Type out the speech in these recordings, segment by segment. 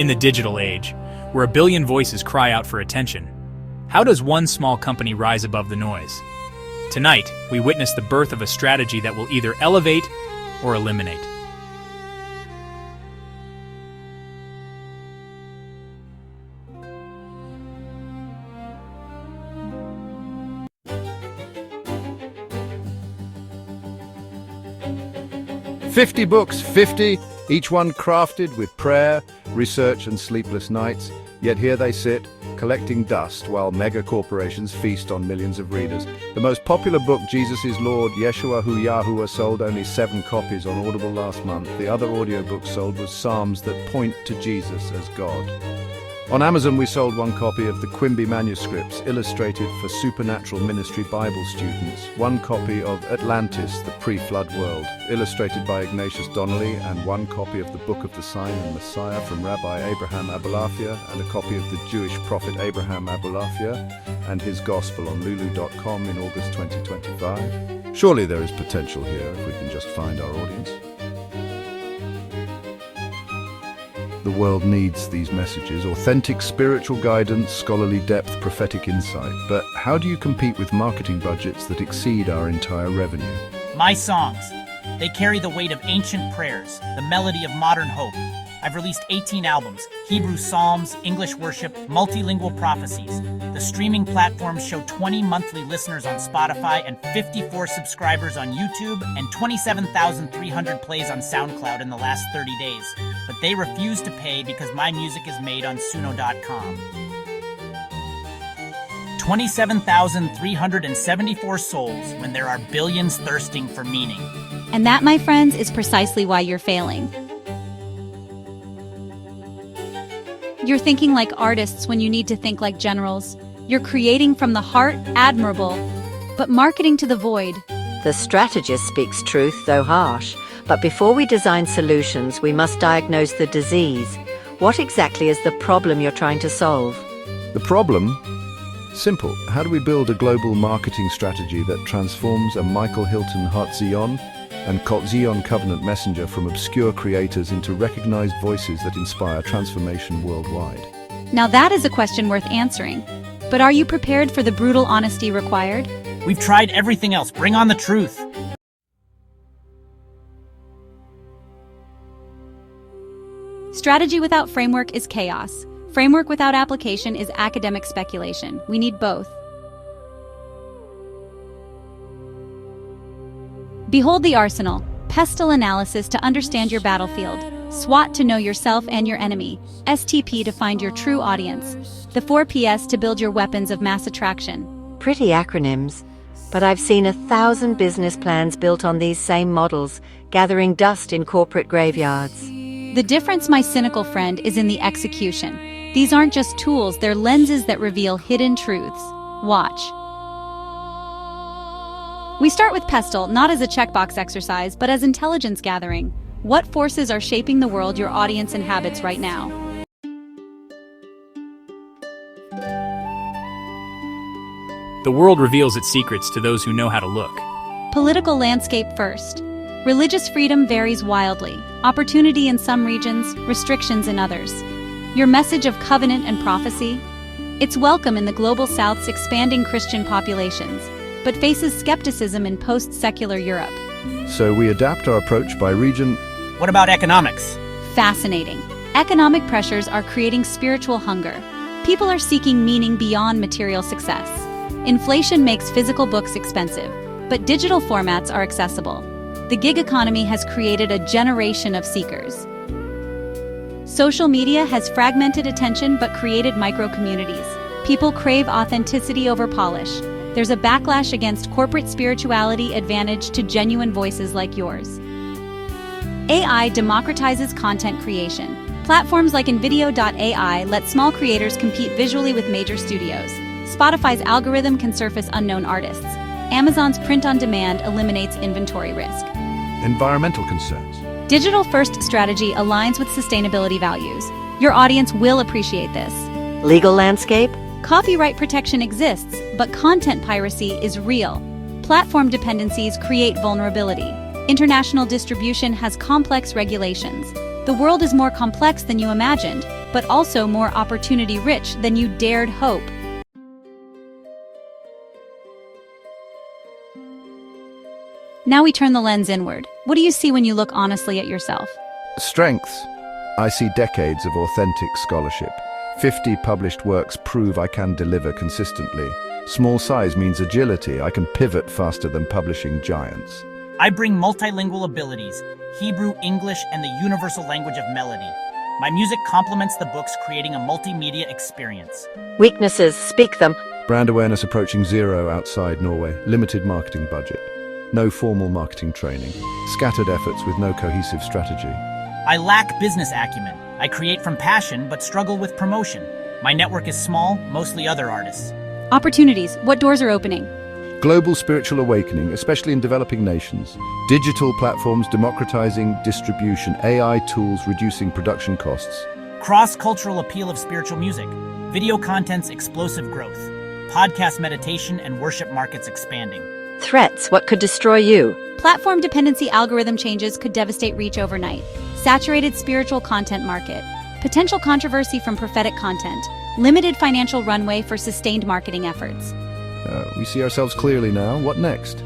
In the digital age, where a billion voices cry out for attention, how does one small company rise above the noise? Tonight, we witness the birth of a strategy that will either elevate or eliminate. "50 books, 50, each one crafted with prayer, research and sleepless nights, yet here they sit, collecting dust while mega corporations feast on millions of readers. The most popular book, Jesus is Lord, Yeshua Hu Yahuwah, sold only 7 copies on Audible last month. The other audiobook sold was Psalms that point to Jesus as God. On Amazon, we sold 1 copy of the Quimby manuscripts, illustrated for supernatural ministry Bible students, 1 copy of Atlantis, the pre-flood world, illustrated by Ignatius Donnelly, and 1 copy of the Book of the Sign and Messiah from Rabbi Abraham Abulafia, and a copy of the Jewish prophet Abraham Abulafia and his Gospel on Lulu.com in August 2025. Surely there is potential here if we can just find our audience. The world needs these messages: authentic spiritual guidance, scholarly depth, prophetic insight. But how do you compete with marketing budgets that exceed our entire revenue? My songs. They carry the weight of ancient prayers, the melody of modern hope. I've released 18 albums, Hebrew Psalms, English worship, multilingual prophecies. The streaming platforms show 20 monthly listeners on Spotify and 54 subscribers on YouTube and 27,300 plays on SoundCloud in the last 30 days. But they refuse to pay because my music is made on Suno.com. 27,374 souls when there are billions thirsting for meaning. And that, my friends, is precisely why you're failing. You're thinking like artists when you need to think like generals. You're creating from the heart, admirable, but marketing to the void. The strategist speaks truth, though harsh. But before we design solutions, we must diagnose the disease. What exactly is the problem you're trying to solve? The problem? Simple. How do we build a global marketing strategy that transforms a Michael Hylton Qol Tziyon and Qol Tziyon Covenant Messenger from obscure creators into recognized voices that inspire transformation worldwide? Now that is a question worth answering. But are you prepared for the brutal honesty required? We've tried everything else. Bring on the truth. Strategy without framework is chaos. Framework without application is academic speculation. We need both. Behold the arsenal. PESTEL Analysis to understand your battlefield. SWOT to know yourself and your enemy. STP to find your true audience. The 4 PS to build your weapons of mass attraction. Pretty acronyms. But I've seen 1,000 business plans built on these same models, gathering dust in corporate graveyards. The difference, my cynical friend, is in the execution. These aren't just tools, they're lenses that reveal hidden truths. Watch. We start with PESTEL, not as a checkbox exercise, but as intelligence gathering. What forces are shaping the world your audience inhabits right now? The world reveals its secrets to those who know how to look. Political landscape first. Religious freedom varies wildly. Opportunity in some regions, restrictions in others. Your message of covenant and prophecy? It's welcome in the global South's expanding Christian populations, but faces skepticism in post-secular Europe. So we adapt our approach by region. What about economics? Fascinating. Economic pressures are creating spiritual hunger. People are seeking meaning beyond material success. Inflation makes physical books expensive, but digital formats are accessible. The gig economy has created a generation of seekers. Social media has fragmented attention but created micro-communities. People crave authenticity over polish. There's a backlash against corporate spirituality advantage to genuine voices like yours. AI democratizes content creation. Platforms like Nvidio.ai let small creators compete visually with major studios. Spotify's algorithm can surface unknown artists. Amazon's print-on-demand eliminates inventory risk. Environmental concerns. Digital-first strategy aligns with sustainability values. Your audience will appreciate this. Legal landscape? Copyright protection exists, but content piracy is real. Platform dependencies create vulnerability. International distribution has complex regulations. The world is more complex than you imagined. but also more opportunity-rich than you dared hope. Now we turn the lens inward. What do you see when you look honestly at yourself? Strengths. I see decades of authentic scholarship. 50 published works prove I can deliver consistently. Small size means agility. I can pivot faster than publishing giants. I bring multilingual abilities, Hebrew, English, and the universal language of melody. My music complements the books, creating a multimedia experience. Weaknesses, speak them. Brand awareness approaching zero outside Norway. Limited marketing budget. No formal marketing training. Scattered efforts with no cohesive strategy. I lack business acumen. I create from passion but struggle with promotion. My network is small, mostly other artists. Opportunities. What doors are opening? Global spiritual awakening, especially in developing nations. Digital platforms democratizing distribution. AI tools reducing production costs. Cross-cultural appeal of spiritual music. Video content's explosive growth. Podcast meditation and worship markets expanding. Threats, what could destroy you? Platform dependency algorithm changes could devastate reach overnight. Saturated spiritual content market. Potential controversy from prophetic content. Limited financial runway for sustained marketing efforts. We see ourselves clearly now. What next?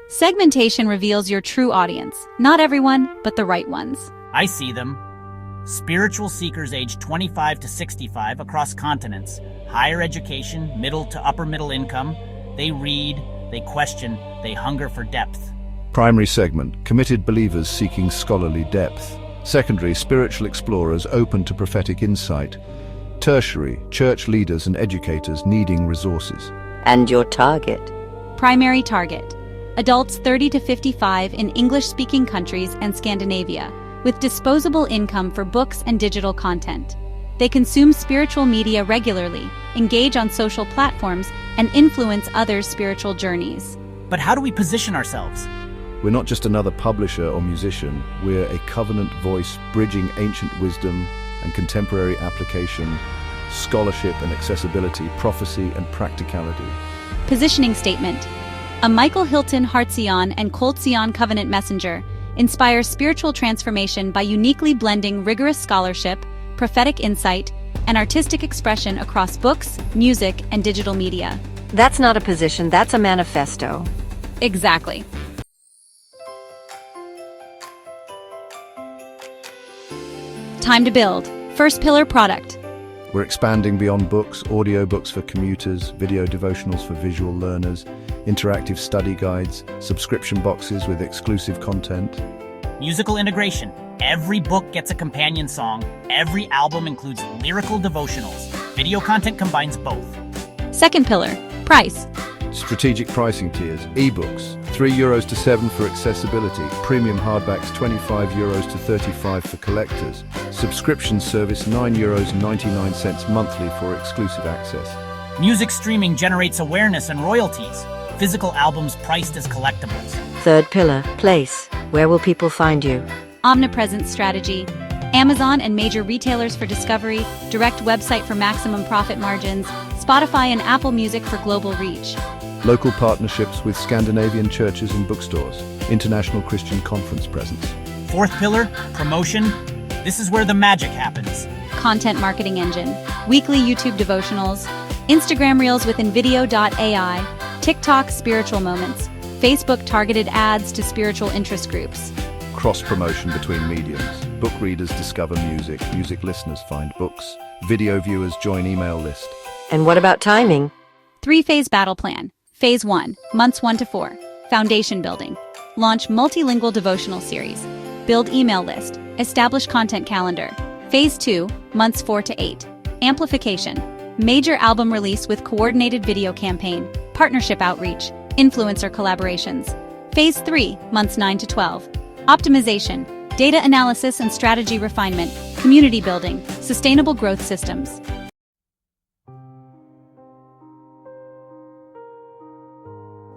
Segmentation reveals your true audience. Not everyone, but the right ones. I see them. Spiritual seekers aged 25 to 65 across continents. Higher education, middle to upper middle income. They read, they question, they hunger for depth. Primary segment, committed believers seeking scholarly depth. Secondary, spiritual explorers open to prophetic insight. Tertiary, church leaders and educators needing resources. And your target? Primary target. Adults 30 to 55 in English-speaking countries and Scandinavia, with disposable income for books and digital content. They consume spiritual media regularly, engage on social platforms, and influence others' spiritual journeys. But how do we position ourselves? We're not just another publisher or musician, we're a covenant voice bridging ancient wisdom and contemporary application, scholarship and accessibility, prophecy and practicality. Positioning statement. A Michael Hylton Tziyon and Qol Tziyon Covenant Messenger inspires spiritual transformation by uniquely blending rigorous scholarship, prophetic insight, and artistic expression across books, music, and digital media. That's not a position, that's a manifesto. Exactly. Time to build. First pillar, product. We're expanding beyond books, audiobooks for commuters, video devotionals for visual learners, interactive study guides, subscription boxes with exclusive content. Musical integration. Every book gets a companion song. Every album includes lyrical devotionals. Video content combines both. Second pillar, price. Strategic pricing tiers, ebooks, €3 to €7 for accessibility, premium hardbacks €25 to €35 for collectors, subscription service €9.99 monthly for exclusive access. Music streaming generates awareness and royalties. Physical albums priced as collectibles. Third pillar, place. Where will people find you? Omnipresence strategy. Amazon and major retailers for discovery, direct website for maximum profit margins, Spotify and Apple Music for global reach. Local partnerships with Scandinavian churches and bookstores, international Christian conference presence. Fourth pillar, promotion. This is where the magic happens. Content marketing engine. Weekly YouTube devotionals. Instagram Reels with InVideo.ai. TikTok spiritual moments. Facebook targeted ads to spiritual interest groups. Cross-promotion between mediums. Book readers discover music, music listeners find books, video viewers join email list. And what about timing? 3-phase battle plan. Phase 1, months 1 to 4. Foundation building. Launch multilingual devotional series. Build email list. Establish content calendar. Phase 2, months 4 to 8. Amplification. Major album release with coordinated video campaign. Partnership outreach. Influencer collaborations. Phase 3, months 9 to 12. Optimization. Data analysis and strategy refinement. Community building. Sustainable growth systems.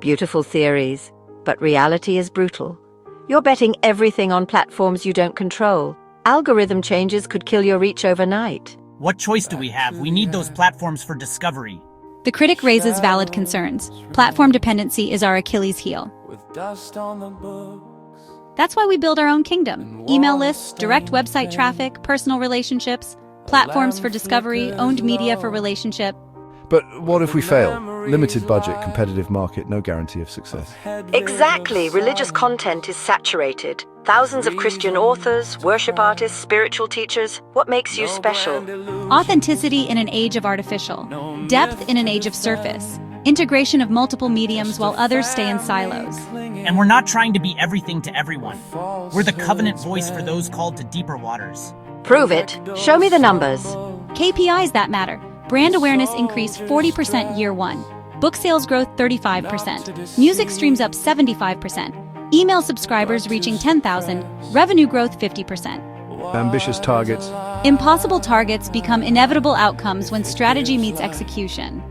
Beautiful theories, but reality is brutal. You're betting everything on platforms you don't control. Algorithm changes could kill your reach overnight. What choice do we have? We need those platforms for discovery. The critic raises valid concerns. Platform dependency is our Achilles heel. With dust on the books, That's why we build our own kingdom. Email lists, direct website traffic, personal relationships, platforms for discovery, owned media for relationship. But what if we fail? Limited budget, competitive market, no guarantee of success. Exactly. Religious content is saturated. Thousands of Christian authors, worship artists, spiritual teachers. What makes you special? Authenticity in an age of artificial. Depth in an age of surface. Integration of multiple mediums while others stay in silos. And we're not trying to be everything to everyone. We're the covenant voice for those called to deeper waters. Prove it. Show me the numbers. KPIs that matter. Brand awareness increase 40% year one. Book sales growth 35%. Music streams up 75%. Email subscribers reaching 10,000. Revenue growth 50%. Ambitious targets. Impossible targets become inevitable outcomes when strategy meets execution.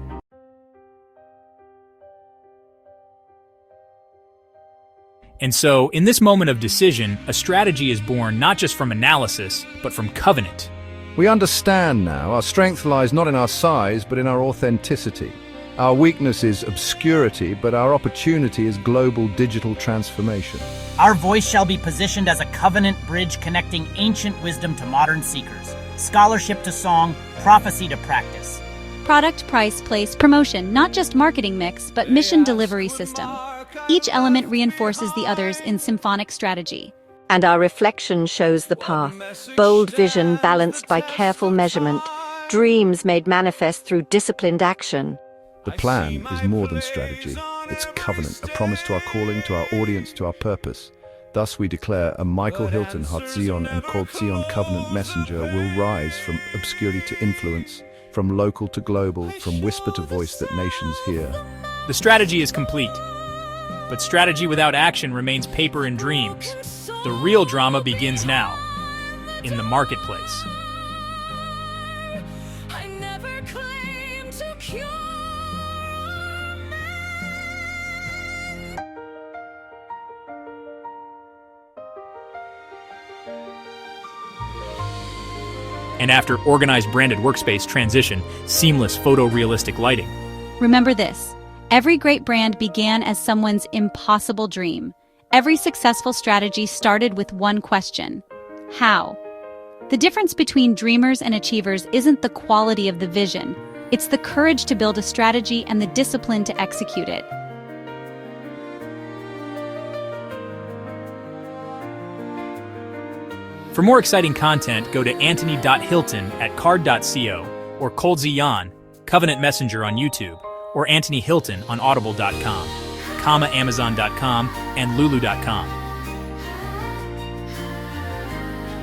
And so, in this moment of decision, a strategy is born not just from analysis, but from covenant. We understand now our strength lies not in our size, but in our authenticity. Our weakness is obscurity, but our opportunity is global digital transformation. Our voice shall be positioned as a covenant bridge connecting ancient wisdom to modern seekers, scholarship to song, prophecy to practice. Product, price, place, promotion, not just marketing mix, but mission delivery system. Each element reinforces the others in symphonic strategy. And our reflection shows the path. Bold vision balanced by careful measurement. Dreams made manifest through disciplined action. The plan is more than strategy. It's covenant, a promise to our calling, to our audience, to our purpose. Thus we declare a Michael Hylton, Qol Tziyon and Qol Tziyon Covenant Messenger will rise from obscurity to influence, from local to global, from whisper to voice that nations hear. The strategy is complete. But strategy without action remains paper and dreams. The real drama begins now, in the marketplace. I never claimed to cure. And after organized branded workspace transition, seamless photorealistic lighting. Remember this. Every great brand began as someone's impossible dream. Every successful strategy started with one question: how? The difference between dreamers and achievers isn't the quality of the vision, it's the courage to build a strategy and the discipline to execute it. For more exciting content, go to antony.hylton@card.co or Qol Tziyon Covenant Messenger on YouTube, or Antony Hylton on audible.com, Amazon.com, and Lulu.com.